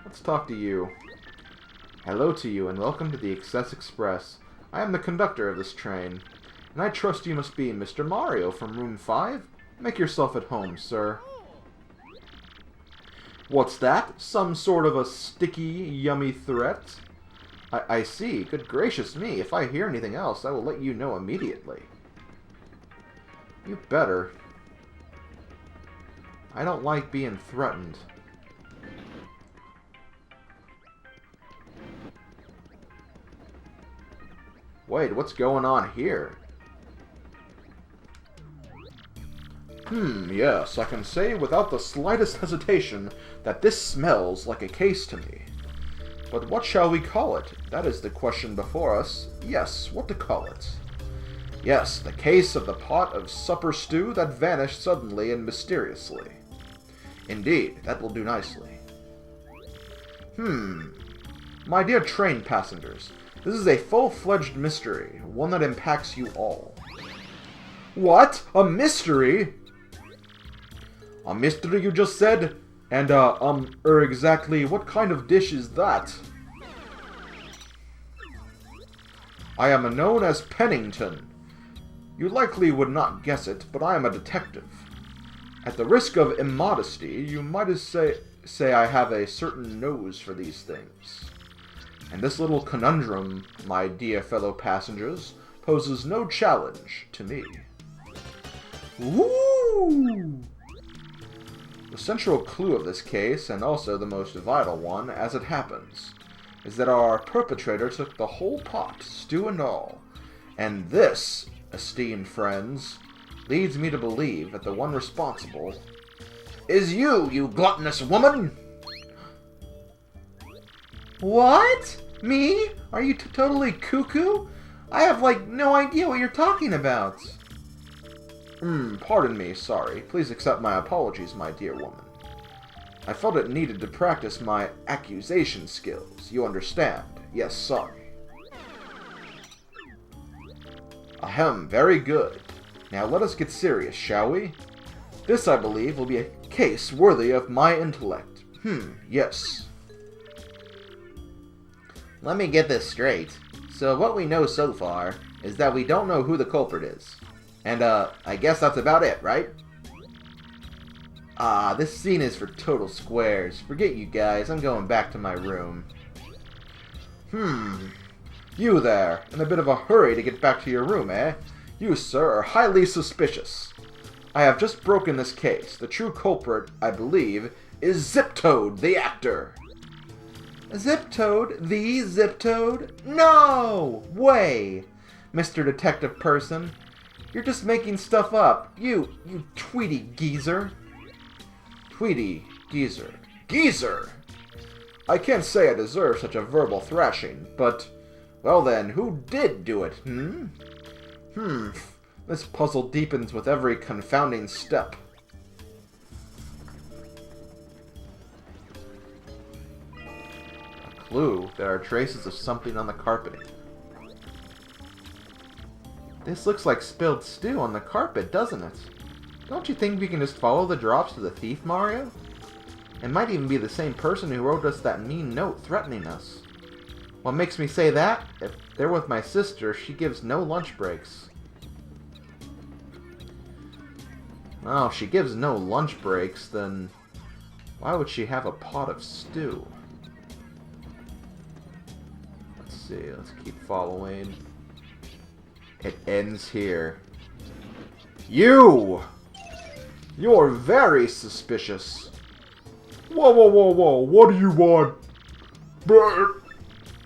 Let's talk to you. Hello to you, and welcome to the Excess Express. I am the conductor of this train, and I trust you must be Mr. Mario from Room 5? Make yourself at home, sir. What's that? Some sort of a sticky, yummy threat? I see. Good gracious me. If I hear anything else, I will let you know immediately. You better. I don't like being threatened. Wait, what's going on here? Yes, I can say without the slightest hesitation that this smells like a case to me. But what shall we call it? That is the question before us. Yes, what to call it? Yes, the case of the pot of supper stew that vanished suddenly and mysteriously. Indeed, that will do nicely. My dear train passengers, this is a full-fledged mystery, one that impacts you all. What? A mystery? A mystery, you just said? And, exactly what kind of dish is that? I am known as Pennington. You likely would not guess it, but I am a detective. At the risk of immodesty, you might as say I have a certain nose for these things. And this little conundrum, my dear fellow passengers, poses no challenge to me. Woo! The central clue of this case, and also the most vital one, as it happens, is that our perpetrator took the whole pot, stew and all. And this, esteemed friends, leads me to believe that the one responsible is you gluttonous woman! What? Me? Are you totally cuckoo? I have, no idea what you're talking about. Pardon me, sorry. Please accept my apologies, my dear woman. I felt it needed to practice my accusation skills. You understand? Yes, sorry. Ahem, very good. Now let us get serious, shall we? This, I believe, will be a case worthy of my intellect. Yes. Let me get this straight. So what we know so far is that we don't know who the culprit is. And, I guess that's about it, right? This scene is for total squares. Forget you guys, I'm going back to my room. You there, in a bit of a hurry to get back to your room, eh? You, sir, are highly suspicious. I have just broken this case. The true culprit, I believe, is Zip-Toad, the actor. Zip-Toad? The Zip-Toad? No way! Mr. Detective Person. You're just making stuff up. You Tweety geezer. Tweety geezer. Geezer! I can't say I deserve such a verbal thrashing, but... well then, who did do it, This puzzle deepens with every confounding step. A clue. There are traces of something on the carpeting. This looks like spilled stew on the carpet, doesn't it? Don't you think we can just follow the drops to the thief, Mario? It might even be the same person who wrote us that mean note threatening us. What makes me say that? If they're with my sister, she gives no lunch breaks. Well, if she gives no lunch breaks, then why would she have a pot of stew? Let's see, let's keep following. It ends here. You! You're very suspicious. Whoa, what do you want? Brr.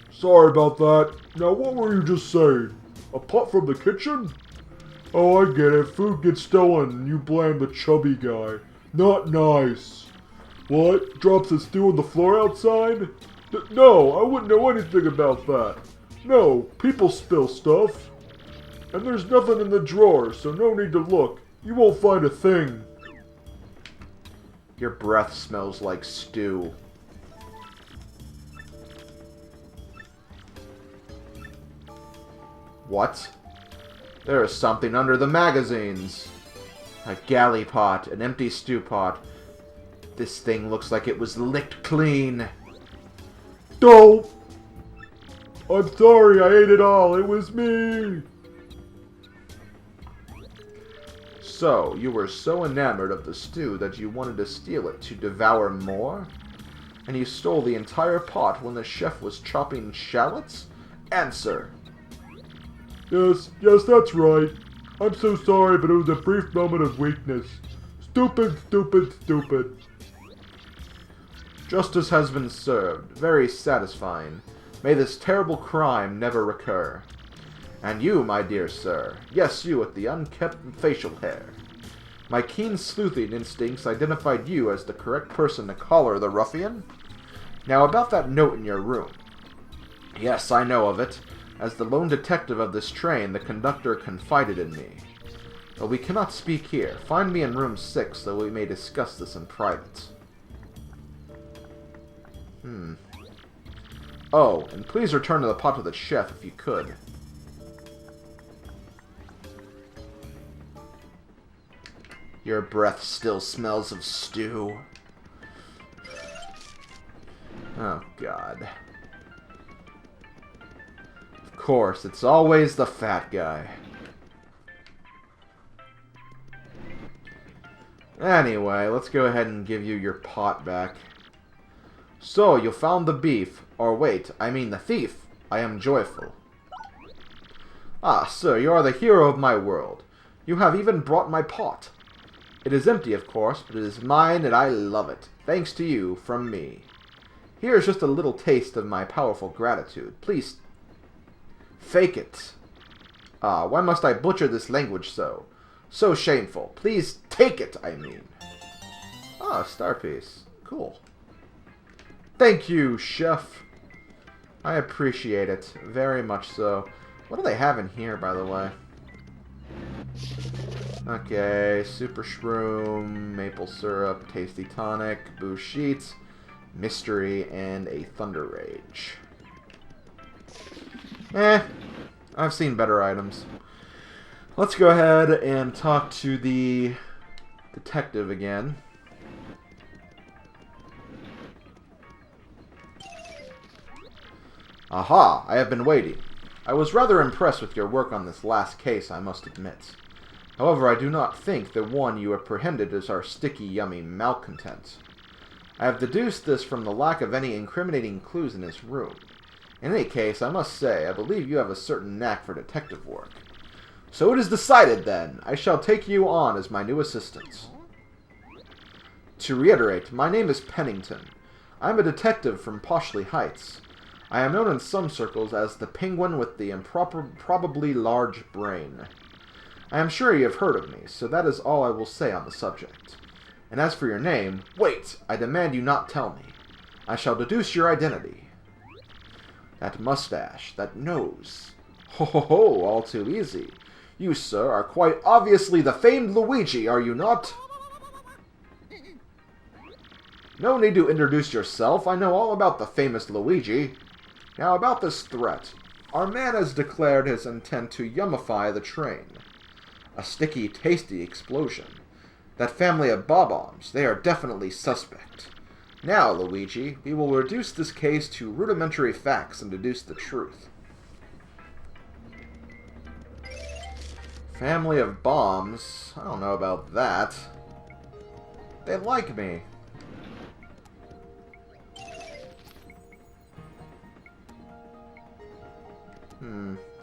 Sorry about that. Now what were you just saying? A pot from the kitchen? Oh, I get it. Food gets stolen and you blame the chubby guy. Not nice. What? Drops the stew on the floor outside? No, I wouldn't know anything about that. No, people spill stuff. And there's nothing in the drawer, so no need to look. You won't find a thing. Your breath smells like stew. What? There is something under the magazines. A galley pot, an empty stew pot. This thing looks like it was licked clean. Don't! I'm sorry, I ate it all. It was me. So, you were so enamored of the stew that you wanted to steal it to devour more? And you stole the entire pot when the chef was chopping shallots? Answer! Yes, that's right. I'm so sorry, but it was a brief moment of weakness. Stupid, stupid, stupid. Justice has been served. Very satisfying. May this terrible crime never recur. And you, my dear sir, yes, you with the unkempt facial hair. My keen sleuthing instincts identified you as the correct person to collar the ruffian. Now about that note in your room. Yes, I know of it. As the lone detective of this train, the conductor confided in me. But we cannot speak here. Find me in room 6 so we may discuss this in private. Oh, and please return to the pot with the chef if you could. Your breath still smells of stew. Oh, God. Of course, it's always the fat guy. Anyway, let's go ahead and give you your pot back. So, you found the beef. Or wait, I mean the thief. I am joyful. Ah, sir, you are the hero of my world. You have even brought my pot. It is empty, of course, but it is mine and I love it. Thanks to you, from me. Here is just a little taste of my powerful gratitude. Please, fake it. Ah, why must I butcher this language so? So shameful. Please take it, I mean. Ah, star piece. Cool. Thank you, chef. I appreciate it. Very much so. What do they have in here, by the way? Okay, super shroom, maple syrup, tasty tonic, boo sheets, mystery, and a thunder rage. I've seen better items. Let's go ahead and talk to the detective again. Aha! I have been waiting. I was rather impressed with your work on this last case, I must admit. However, I do not think the one you apprehended is our sticky, yummy malcontent. I have deduced this from the lack of any incriminating clues in his room. In any case, I must say, I believe you have a certain knack for detective work. So it is decided, then. I shall take you on as my new assistant. To reiterate, my name is Pennington. I am a detective from Poshley Heights. I am known in some circles as the penguin with the improbably large brain. I am sure you have heard of me, so that is all I will say on the subject. And as for your name, wait! I demand you not tell me. I shall deduce your identity. That mustache, that nose. Ho ho ho, all too easy. You, sir, are quite obviously the famed Luigi, are you not? No need to introduce yourself. I know all about the famous Luigi. Now about this threat. Our man has declared his intent to yummify the train. A sticky, tasty explosion. That family of bob-ombs, they are definitely suspect. Now, Luigi, we will reduce this case to rudimentary facts and deduce the truth. Family of bombs? I don't know about that. They like me.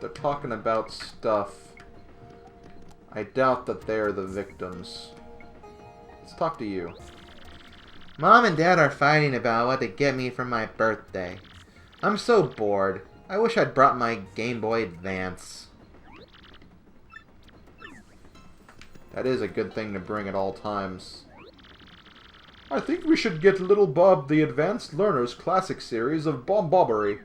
They're talking about stuff. I doubt that they're the victims. Let's talk to you. Mom and Dad are fighting about what to get me for my birthday. I'm so bored. I wish I'd brought my Game Boy Advance. That is a good thing to bring at all times. I think we should get Little Bob the Advanced Learner's classic series of bombobbery.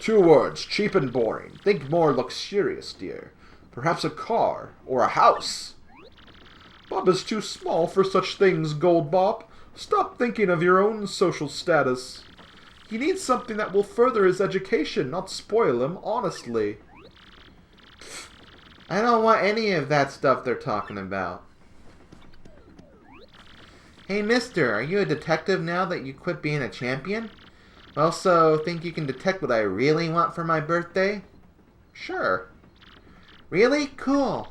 2 words, cheap and boring. Think more luxurious, dear. Perhaps a car, or a house. Bob is too small for such things, Gold Bob. Stop thinking of your own social status. He needs something that will further his education, not spoil him, honestly. I don't want any of that stuff they're talking about. Hey, mister, are you a detective now that you quit being a champion? Also, think you can detect what I really want for my birthday? Sure. Really? Cool.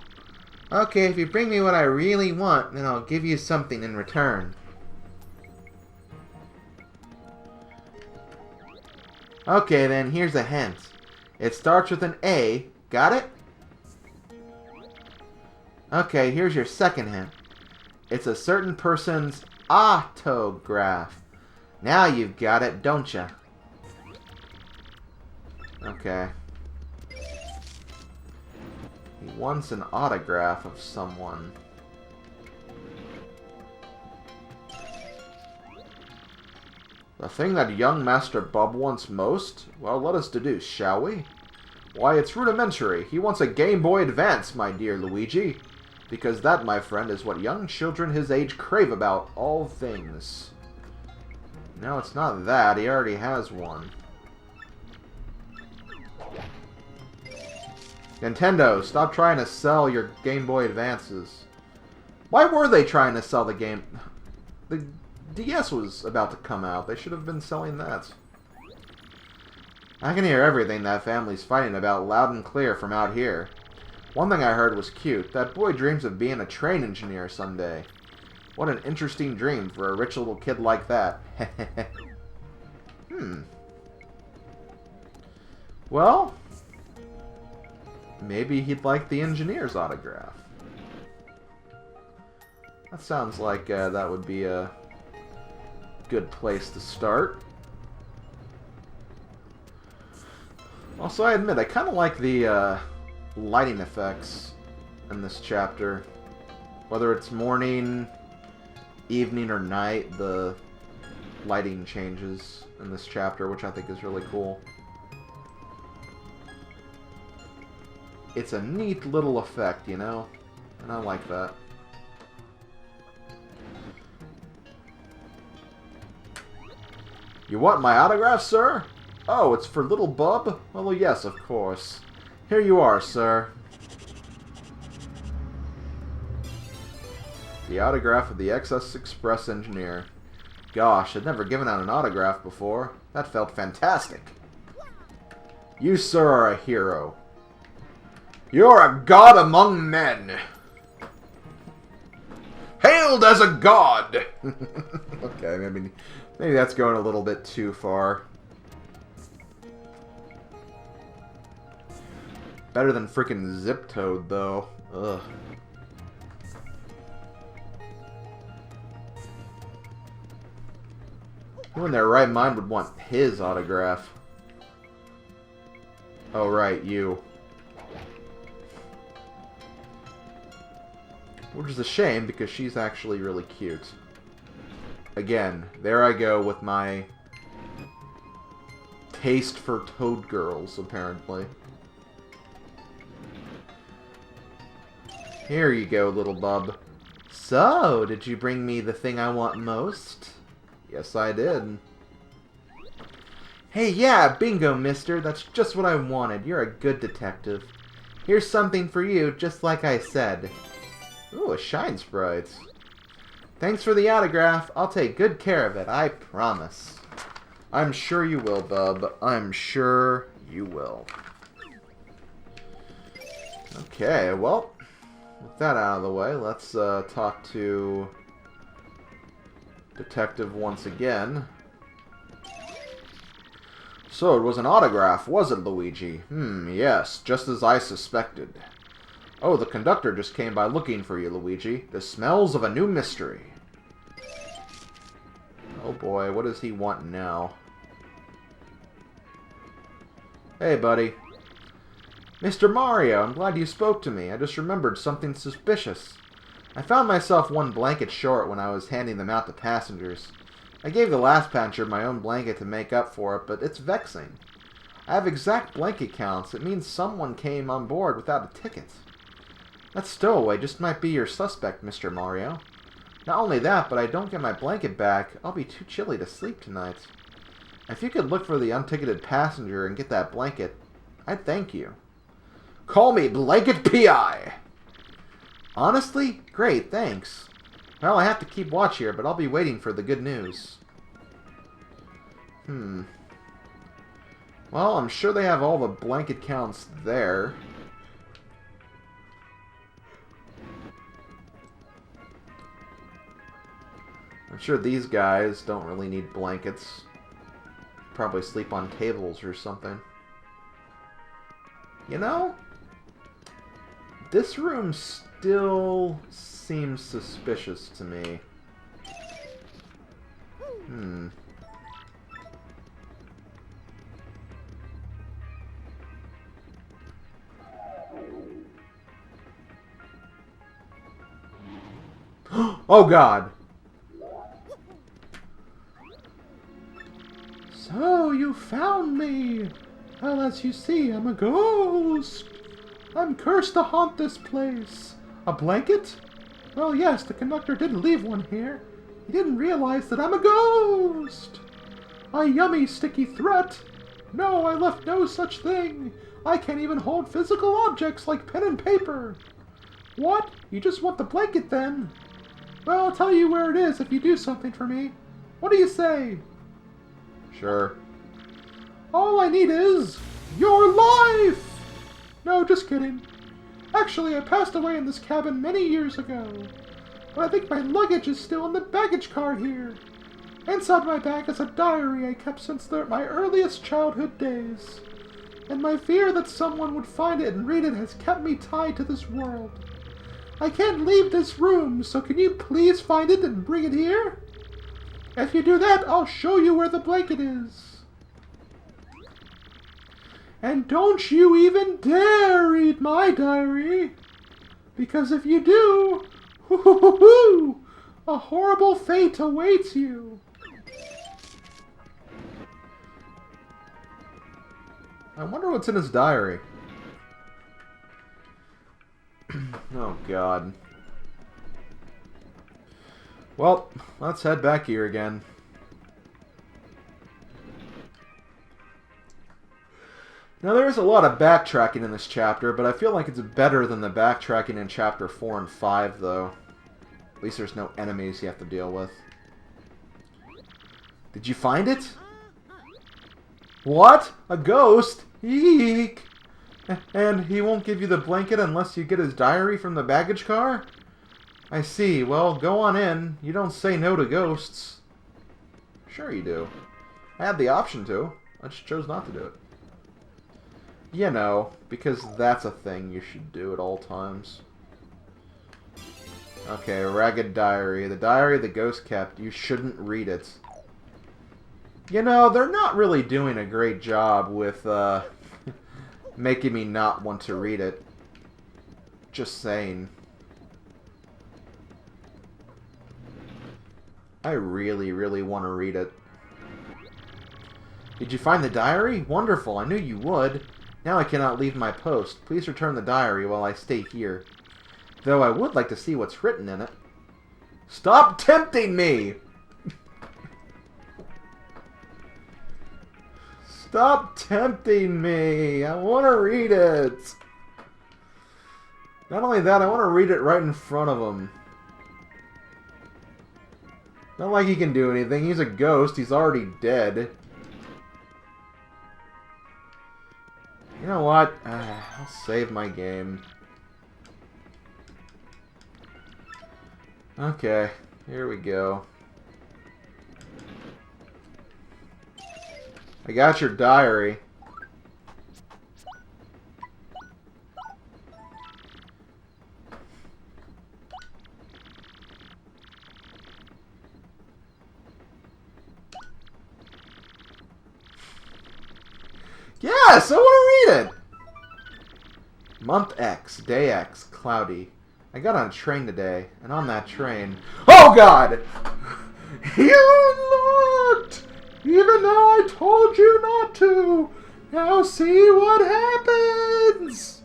Okay, if you bring me what I really want, then I'll give you something in return. Okay, then, here's a hint. It starts with an A. Got it? Okay, here's your second hint. It's a certain person's autograph. Now you've got it, don't ya? Okay. He wants an autograph of someone. The thing that young Master Bub wants most? Well, let us deduce, shall we? Why, it's rudimentary. He wants a Game Boy Advance, my dear Luigi. Because that, my friend, is what young children his age crave about all things. No, it's not that. He already has one. Nintendo, stop trying to sell your Game Boy Advances. Why were they trying to sell the game? The DS was about to come out. They should have been selling that. I can hear everything that family's fighting about loud and clear from out here. One thing I heard was cute. That boy dreams of being a train engineer someday. What an interesting dream for a rich little kid like that. Well, maybe he'd like the engineer's autograph. That sounds like that would be a good place to start. Also, I admit, I kind of like the lighting effects in this chapter. Whether it's morning, evening, or night, the lighting changes in this chapter, which I think is really cool. It's a neat little effect, you know? And I like that. You want my autograph, sir? Oh, it's for little Bub? Well, yes, of course. Here you are, sir. The autograph of the XS Express engineer. Gosh, I'd never given out an autograph before. That felt fantastic. You, sir, are a hero. You're a god among men. Hailed as a god! Okay, maybe that's going a little bit too far. Better than frickin' Zip Toad, though. Ugh. Who in their right mind would want his autograph? Oh, right, you. Which is a shame, because she's actually really cute. Again, there I go with my taste for Toad girls, apparently. Here you go, little Bub. So, did you bring me the thing I want most? Yes, I did. Hey, yeah, bingo, mister. That's just what I wanted. You're a good detective. Here's something for you, just like I said. Ooh, a Shine Sprite. Thanks for the autograph. I'll take good care of it, I promise. I'm sure you will, Bub. I'm sure you will. Okay, well, with that out of the way, let's talk to Detective once again. So, it was an autograph, was it, Luigi? Yes, just as I suspected. Oh, the conductor just came by looking for you, Luigi. The smells of a new mystery. Oh boy, what does he want now? Hey, buddy. Mr. Mario, I'm glad you spoke to me. I just remembered something suspicious. I found myself one blanket short when I was handing them out to passengers. I gave the last passenger my own blanket to make up for it, but it's vexing. I have exact blanket counts. It means someone came on board without a ticket. That stowaway just might be your suspect, Mr. Mario. Not only that, but I don't get my blanket back, I'll be too chilly to sleep tonight. If you could look for the unticketed passenger and get that blanket, I'd thank you. Call me Blanket P.I. Honestly? Great, thanks. Well, I have to keep watch here, but I'll be waiting for the good news. Well, I'm sure they have all the blanket counts there. I'm sure these guys don't really need blankets. Probably sleep on tables or something. You know, this room still seems suspicious to me. Oh God! So, you found me! Well, as you see, I'm a ghost! I'm cursed to haunt this place. A blanket? Well, yes, the conductor did leave one here. He didn't realize that I'm a ghost! A yummy, sticky threat! No, I left no such thing! I can't even hold physical objects like pen and paper! What? You just want the blanket, then? Well, I'll tell you where it is if you do something for me. What do you say? Sure. All I need is your life! No, just kidding. Actually, I passed away in this cabin many years ago. But I think my luggage is still in the baggage car here. Inside my bag is a diary I kept since my earliest childhood days. And my fear that someone would find it and read it has kept me tied to this world. I can't leave this room, so can you please find it and bring it here? If you do that, I'll show you where the blanket is. And don't you even dare read my diary. Because if you do, a horrible fate awaits you. I wonder what's in his diary. Oh, God. Well, let's head back here again. Now, there is a lot of backtracking in this chapter, but I feel like it's better than the backtracking in Chapter 4 and 5, though. At least there's no enemies you have to deal with. Did you find it? What? A ghost? Eek! And he won't give you the blanket unless you get his diary from the baggage car? I see. Well, go on in. You don't say no to ghosts. Sure you do. I had the option to. I just chose not to do it. You know, because that's a thing you should do at all times. Okay, ragged diary. The diary the ghost kept. You shouldn't read it. You know, they're not really doing a great job with, making me not want to read it. Just saying. I really, really want to read it. Did you find the diary? Wonderful, I knew you would. Now I cannot leave my post. Please return the diary while I stay here. Though I would like to see what's written in it. Stop tempting me! Stop tempting me! I want to read it! Not only that, I want to read it right in front of him. Not like he can do anything. He's a ghost. He's already dead. You know what? I'll save my game. Okay, here we go. I got your diary. Yes, I want to read it! Month X, day X, cloudy. I got on a train today, and on that train... Oh, God! You looked! Even though I told you not to! Now see what happens!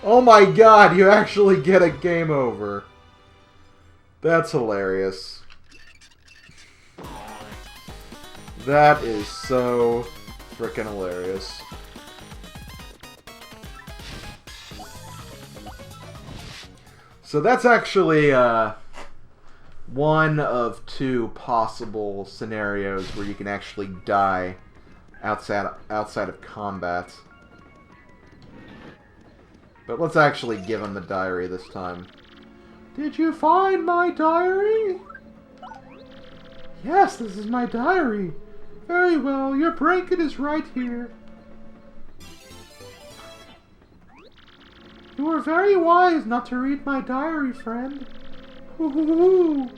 Oh my God, you actually get a game over. That's hilarious. That is so frickin' hilarious. So that's actually one of two possible scenarios where you can actually die outside of combat. But let's actually give him the diary this time. Did you find my diary? Yes, this is my diary. Very well, your blanket is right here. You were very wise not to read my diary, friend. Ooh,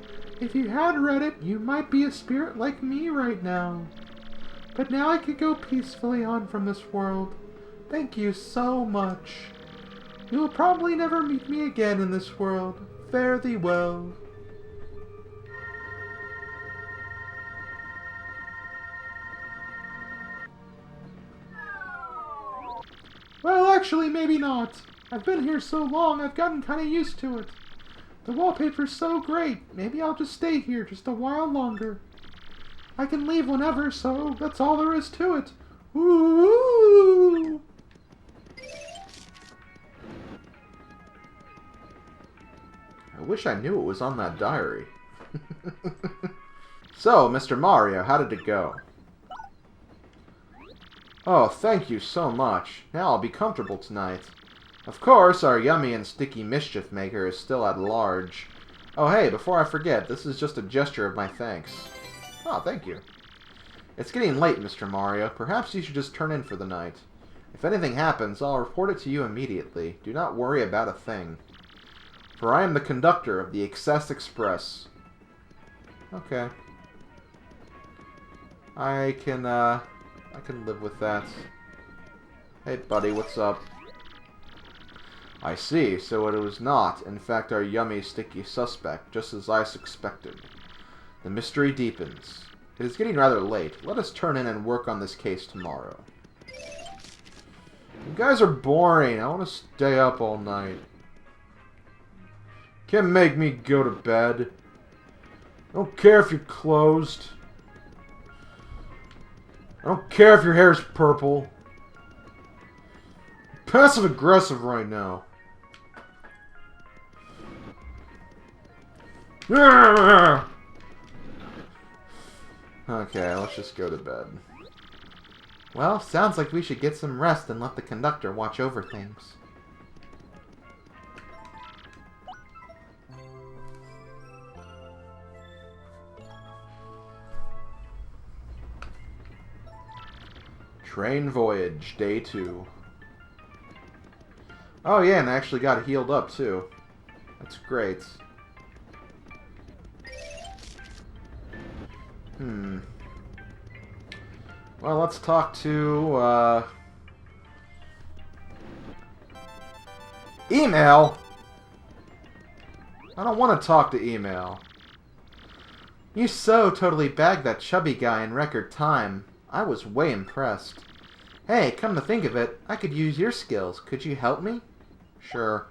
if you had read it, you might be a spirit like me right now. But now I could go peacefully on from this world. Thank you so much. You will probably never meet me again in this world. Fare thee well. Well, actually, maybe not. I've been here so long, I've gotten kind of used to it. The wallpaper's so great, maybe I'll just stay here just a while longer. I can leave whenever, so that's all there is to it. Ooh! I wish I knew it was on that diary. So, Mr. Mario, how did it go? Oh, thank you so much. Now I'll be comfortable tonight. Of course, our yummy and sticky mischief maker is still at large. Oh hey, before I forget, this is just a gesture of my thanks. Oh, thank you. It's getting late, Mr. Mario. Perhaps you should just turn in for the night. If anything happens, I'll report it to you immediately. Do not worry about a thing. For I am the conductor of the Excess Express. Okay. I can live with that. Hey, buddy, what's up? I see, so it was not, in fact, our yummy, sticky suspect, just as I suspected. The mystery deepens. It is getting rather late. Let us turn in and work on this case tomorrow. You guys are boring. I want to stay up all night. Can't make me go to bed. I don't care if you're closed. I don't care if your hair's purple. Passive aggressive right now. Okay, let's just go to bed. Well, sounds like we should get some rest and let the conductor watch over things. Train voyage, day 2. Oh yeah, and I actually got healed up too. That's great. Well, let's talk to, email? I don't want to talk to email. You so totally bagged that chubby guy in record time. I was way impressed. Hey, come to think of it, I could use your skills. Could you help me? Sure.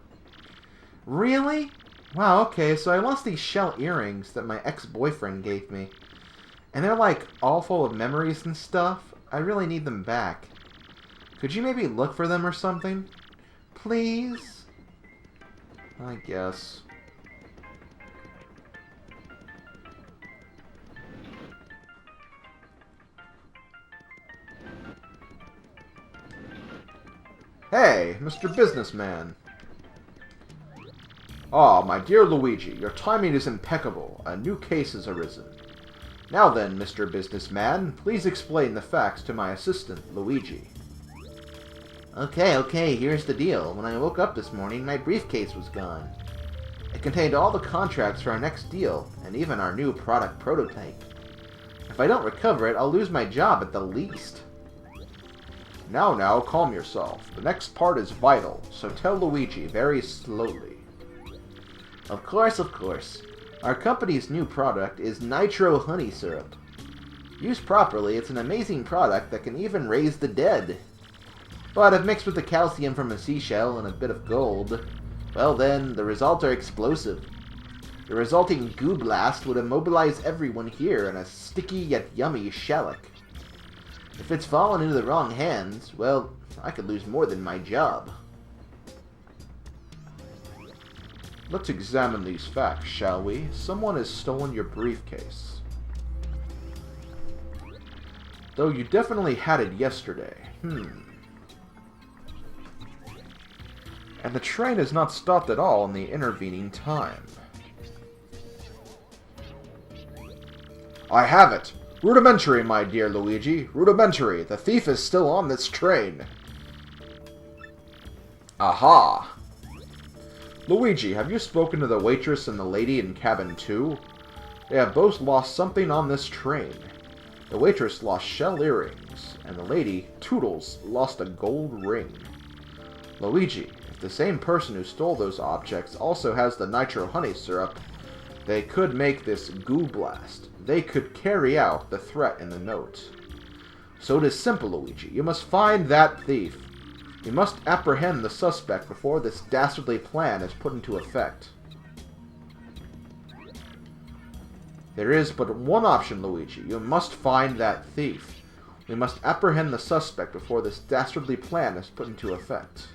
Really? Wow, okay, so I lost these shell earrings that my ex-boyfriend gave me. And they're like all full of memories and stuff. I really need them back. Could you maybe look for them or something? Please? I guess. Hey, Mr. Businessman. Ah, my dear Luigi, your timing is impeccable. A new case has arisen. Now then, Mr. Businessman, please explain the facts to my assistant, Luigi. Okay, here's the deal. When I woke up this morning, my briefcase was gone. It contained all the contracts for our next deal, and even our new product prototype. If I don't recover it, I'll lose my job at the least. Now, calm yourself. The next part is vital, so tell Luigi very slowly. Of course. Our company's new product is Nitro Honey Syrup. Used properly, it's an amazing product that can even raise the dead. But if mixed with the calcium from a seashell and a bit of gold, well then, the results are explosive. The resulting goo blast would immobilize everyone here in a sticky yet yummy shellac. If it's fallen into the wrong hands, well, I could lose more than my job. Let's examine these facts, shall we? Someone has stolen your briefcase. Though you definitely had it yesterday. And the train has not stopped at all in the intervening time. I have it! Rudimentary, my dear Luigi. Rudimentary. The thief is still on this train. Aha! Luigi, have you spoken to the waitress and the lady in cabin 2? They have both lost something on this train. The waitress lost shell earrings, and the lady, Toodles, lost a gold ring. Luigi, if the same person who stole those objects also has the nitro honey syrup, they could make this goo blast. They could carry out the threat in the note. So it is simple, Luigi. You must find that thief. You must apprehend the suspect before this dastardly plan is put into effect. There is but one option, Luigi. You must find that thief. We must apprehend the suspect before this dastardly plan is put into effect.